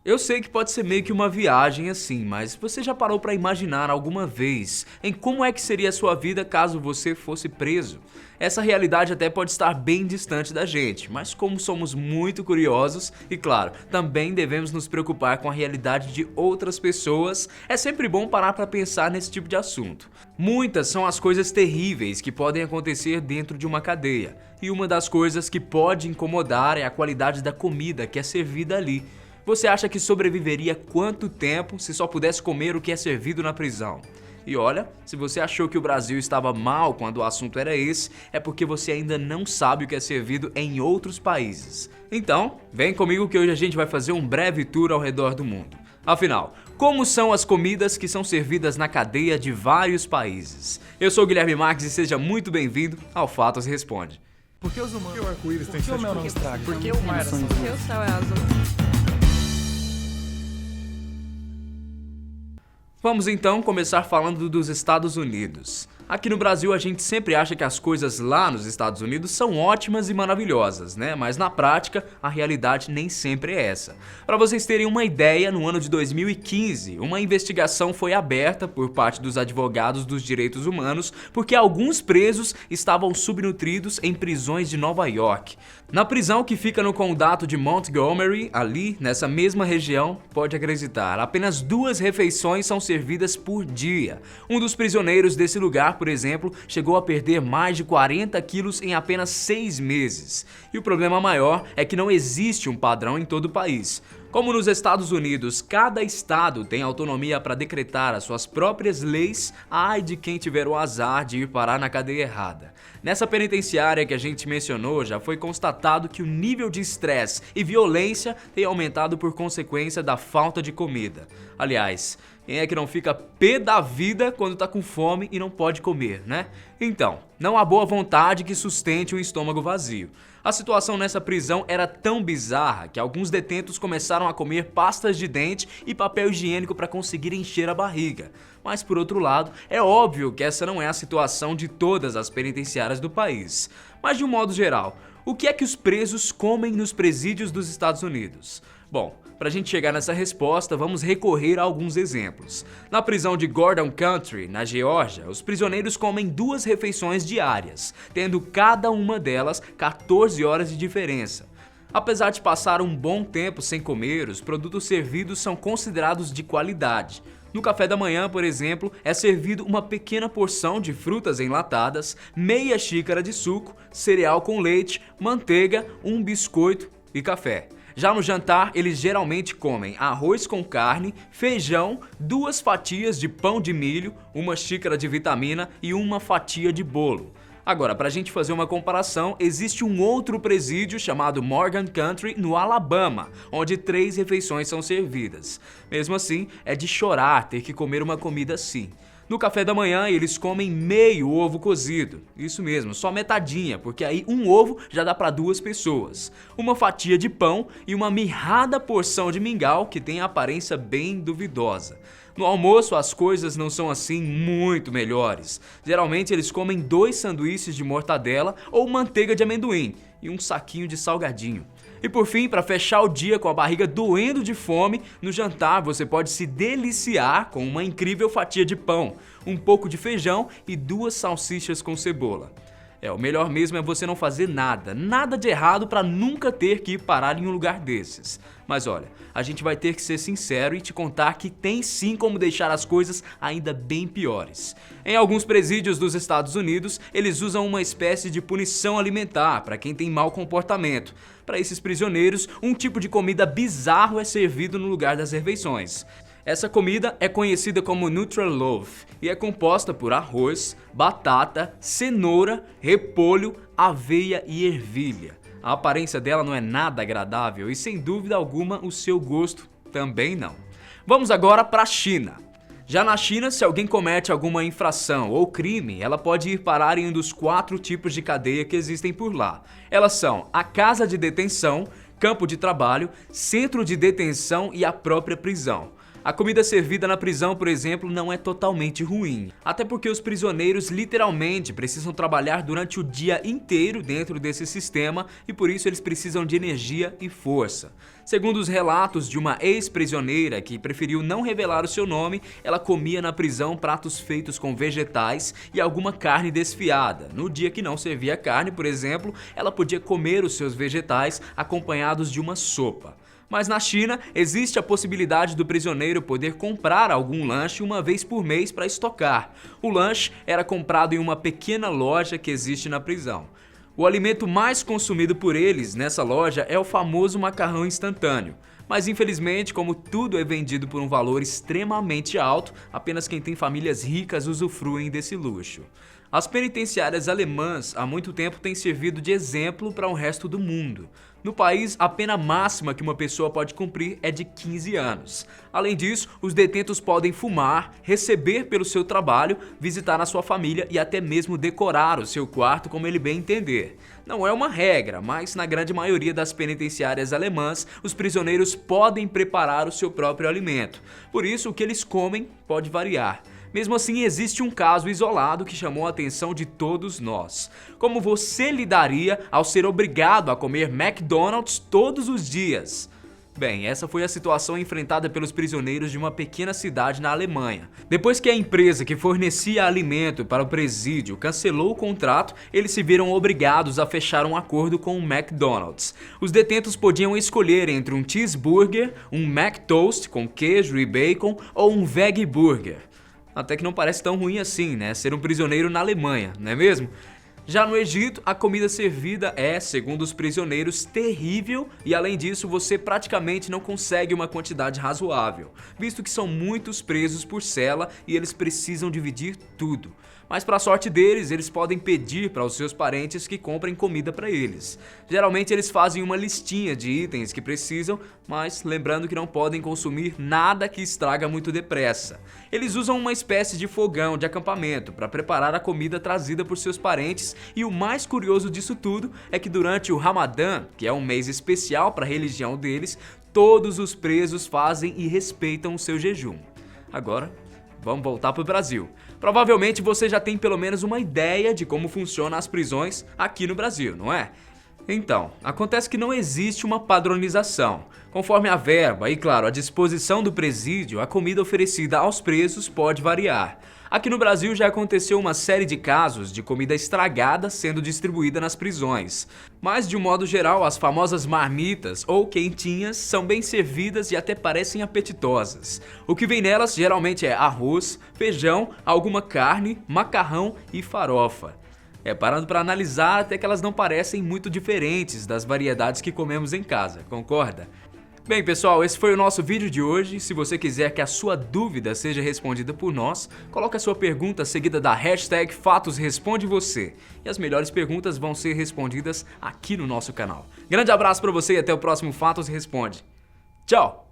Eu sei que pode ser meio que uma viagem assim, mas você já parou para imaginar alguma vez em como é que seria a sua vida caso você fosse preso? Essa realidade até pode estar bem distante da gente, mas como somos muito curiosos e, claro, também devemos nos preocupar com a realidade de outras pessoas, é sempre bom parar para pensar nesse tipo de assunto. Muitas são as coisas terríveis que podem acontecer dentro de uma cadeia, e uma das coisas que pode incomodar é a qualidade da comida que é servida ali. Você acha que sobreviveria quanto tempo se só pudesse comer o que é servido na prisão? E olha, se você achou que o Brasil estava mal quando o assunto era esse, é porque você ainda não sabe o que é servido em outros países. Então, vem comigo que hoje a gente vai fazer um breve tour ao redor do mundo. Afinal, como são as comidas que são servidas na cadeia de vários países? Eu sou o Guilherme Marques e seja muito bem-vindo ao Fatos Responde. Por que os humanos? Por que o arco-íris tem Por que o sete mel não cores? estraga? Por que o mar é azul? Porque o céu é azul. Vamos então começar falando dos Estados Unidos. Aqui no Brasil a gente sempre acha que as coisas lá nos Estados Unidos são ótimas e maravilhosas, né? Mas na prática a realidade nem sempre é essa. Para vocês terem uma ideia, no ano de 2015, uma investigação foi aberta por parte dos advogados dos direitos humanos porque alguns presos estavam subnutridos em prisões de Nova York. Na prisão que fica no condado de Montgomery, ali nessa mesma região, pode acreditar, apenas 2 refeições são servidas por dia. Um dos prisioneiros desse lugar, por exemplo, chegou a perder mais de 40 quilos em apenas 6 meses. E o problema maior é que não existe um padrão em todo o país. Como nos Estados Unidos, cada estado tem autonomia para decretar as suas próprias leis, ai de quem tiver o azar de ir parar na cadeia errada. Nessa penitenciária que a gente mencionou, já foi constatado que o nível de estresse e violência tem aumentado por consequência da falta de comida. Aliás, quem é que não fica pé da vida quando tá com fome e não pode comer, né? Então, não há boa vontade que sustente um estômago vazio. A situação nessa prisão era tão bizarra que alguns detentos começaram a comer pastas de dente e papel higiênico para conseguir encher a barriga. Mas por outro lado, é óbvio que essa não é a situação de todas as penitenciárias do país. Mas de um modo geral, o que é que os presos comem nos presídios dos Estados Unidos? Bom, para a gente chegar nessa resposta, vamos recorrer a alguns exemplos. Na prisão de Gordon County, na Geórgia, os prisioneiros comem 2 refeições diárias, tendo cada uma delas 14 horas de diferença. Apesar de passar um bom tempo sem comer, os produtos servidos são considerados de qualidade. No café da manhã, por exemplo, é servido uma pequena porção de frutas enlatadas, meia xícara de suco, cereal com leite, manteiga, um biscoito e café. Já no jantar, eles geralmente comem arroz com carne, feijão, 2 fatias de pão de milho, uma xícara de vitamina e uma fatia de bolo. Agora, para a gente fazer uma comparação, existe um outro presídio chamado Morgan Country, no Alabama, onde 3 refeições são servidas. Mesmo assim, é de chorar ter que comer uma comida assim. No café da manhã, eles comem meio ovo cozido. Isso mesmo, só metadinha, porque aí um ovo já dá para 2 pessoas. Uma fatia de pão e uma mirrada porção de mingau que tem a aparência bem duvidosa. No almoço, as coisas não são assim muito melhores. Geralmente, eles comem 2 sanduíches de mortadela ou manteiga de amendoim e um saquinho de salgadinho. E por fim, para fechar o dia com a barriga doendo de fome, no jantar você pode se deliciar com uma incrível fatia de pão, um pouco de feijão e 2 salsichas com cebola. O melhor mesmo é você não fazer nada de errado para nunca ter que ir parar em um lugar desses. Mas olha, a gente vai ter que ser sincero e te contar que tem sim como deixar as coisas ainda bem piores. Em alguns presídios dos Estados Unidos, eles usam uma espécie de punição alimentar para quem tem mau comportamento. Para esses prisioneiros, um tipo de comida bizarro é servido no lugar das refeições. Essa comida é conhecida como Neutral Loaf e é composta por arroz, batata, cenoura, repolho, aveia e ervilha. A aparência dela não é nada agradável e, sem dúvida alguma, o seu gosto também não. Vamos agora para a China. Já na China, se alguém comete alguma infração ou crime, ela pode ir parar em um dos 4 tipos de cadeia que existem por lá. Elas são a casa de detenção, campo de trabalho, centro de detenção e a própria prisão. A comida servida na prisão, por exemplo, não é totalmente ruim. Até porque os prisioneiros literalmente precisam trabalhar durante o dia inteiro dentro desse sistema e por isso eles precisam de energia e força. Segundo os relatos de uma ex-prisioneira que preferiu não revelar o seu nome, ela comia na prisão pratos feitos com vegetais e alguma carne desfiada. No dia que não servia carne, por exemplo, ela podia comer os seus vegetais acompanhados de uma sopa. Mas na China, existe a possibilidade do prisioneiro poder comprar algum lanche uma vez por mês para estocar. O lanche era comprado em uma pequena loja que existe na prisão. O alimento mais consumido por eles nessa loja é o famoso macarrão instantâneo. Mas infelizmente, como tudo é vendido por um valor extremamente alto, apenas quem tem famílias ricas usufruem desse luxo. As penitenciárias alemãs há muito tempo têm servido de exemplo para o resto do mundo. No país, a pena máxima que uma pessoa pode cumprir é de 15 anos. Além disso, os detentos podem fumar, receber pelo seu trabalho, visitar a sua família e até mesmo decorar o seu quarto como ele bem entender. Não é uma regra, mas na grande maioria das penitenciárias alemãs, os prisioneiros podem preparar o seu próprio alimento. Por isso, o que eles comem pode variar. Mesmo assim, existe um caso isolado que chamou a atenção de todos nós. Como você lidaria ao ser obrigado a comer McDonald's todos os dias? Bem, essa foi a situação enfrentada pelos prisioneiros de uma pequena cidade na Alemanha. Depois que a empresa que fornecia alimento para o presídio cancelou o contrato, eles se viram obrigados a fechar um acordo com o McDonald's. Os detentos podiam escolher entre um cheeseburger, um McToast com queijo e bacon ou um veggie burger. Até que não parece tão ruim assim, né? Ser um prisioneiro na Alemanha, não é mesmo? Já no Egito, a comida servida é, segundo os prisioneiros, terrível e além disso você praticamente não consegue uma quantidade razoável, visto que são muitos presos por cela e eles precisam dividir tudo. Mas para sorte deles, eles podem pedir para os seus parentes que comprem comida para eles. Geralmente eles fazem uma listinha de itens que precisam, mas lembrando que não podem consumir nada que estraga muito depressa. Eles usam uma espécie de fogão de acampamento para preparar a comida trazida por seus parentes e o mais curioso disso tudo é que durante o Ramadã, que é um mês especial para a religião deles, todos os presos fazem e respeitam o seu jejum. Agora, vamos voltar para o Brasil. Provavelmente você já tem pelo menos uma ideia de como funcionam as prisões aqui no Brasil, não é? Então, acontece que não existe uma padronização. Conforme a verba e, claro, a disposição do presídio, a comida oferecida aos presos pode variar. Aqui no Brasil já aconteceu uma série de casos de comida estragada sendo distribuída nas prisões. Mas, de um modo geral, as famosas marmitas ou quentinhas são bem servidas e até parecem apetitosas. O que vem nelas geralmente é arroz, feijão, alguma carne, macarrão e farofa. Parando para analisar, até que elas não parecem muito diferentes das variedades que comemos em casa, concorda? Bem, pessoal, esse foi o nosso vídeo de hoje. Se você quiser que a sua dúvida seja respondida por nós, coloque a sua pergunta seguida da hashtag FatosRespondeVocê. E as melhores perguntas vão ser respondidas aqui no nosso canal. Grande abraço para você e até o próximo Fatos Responde. Tchau!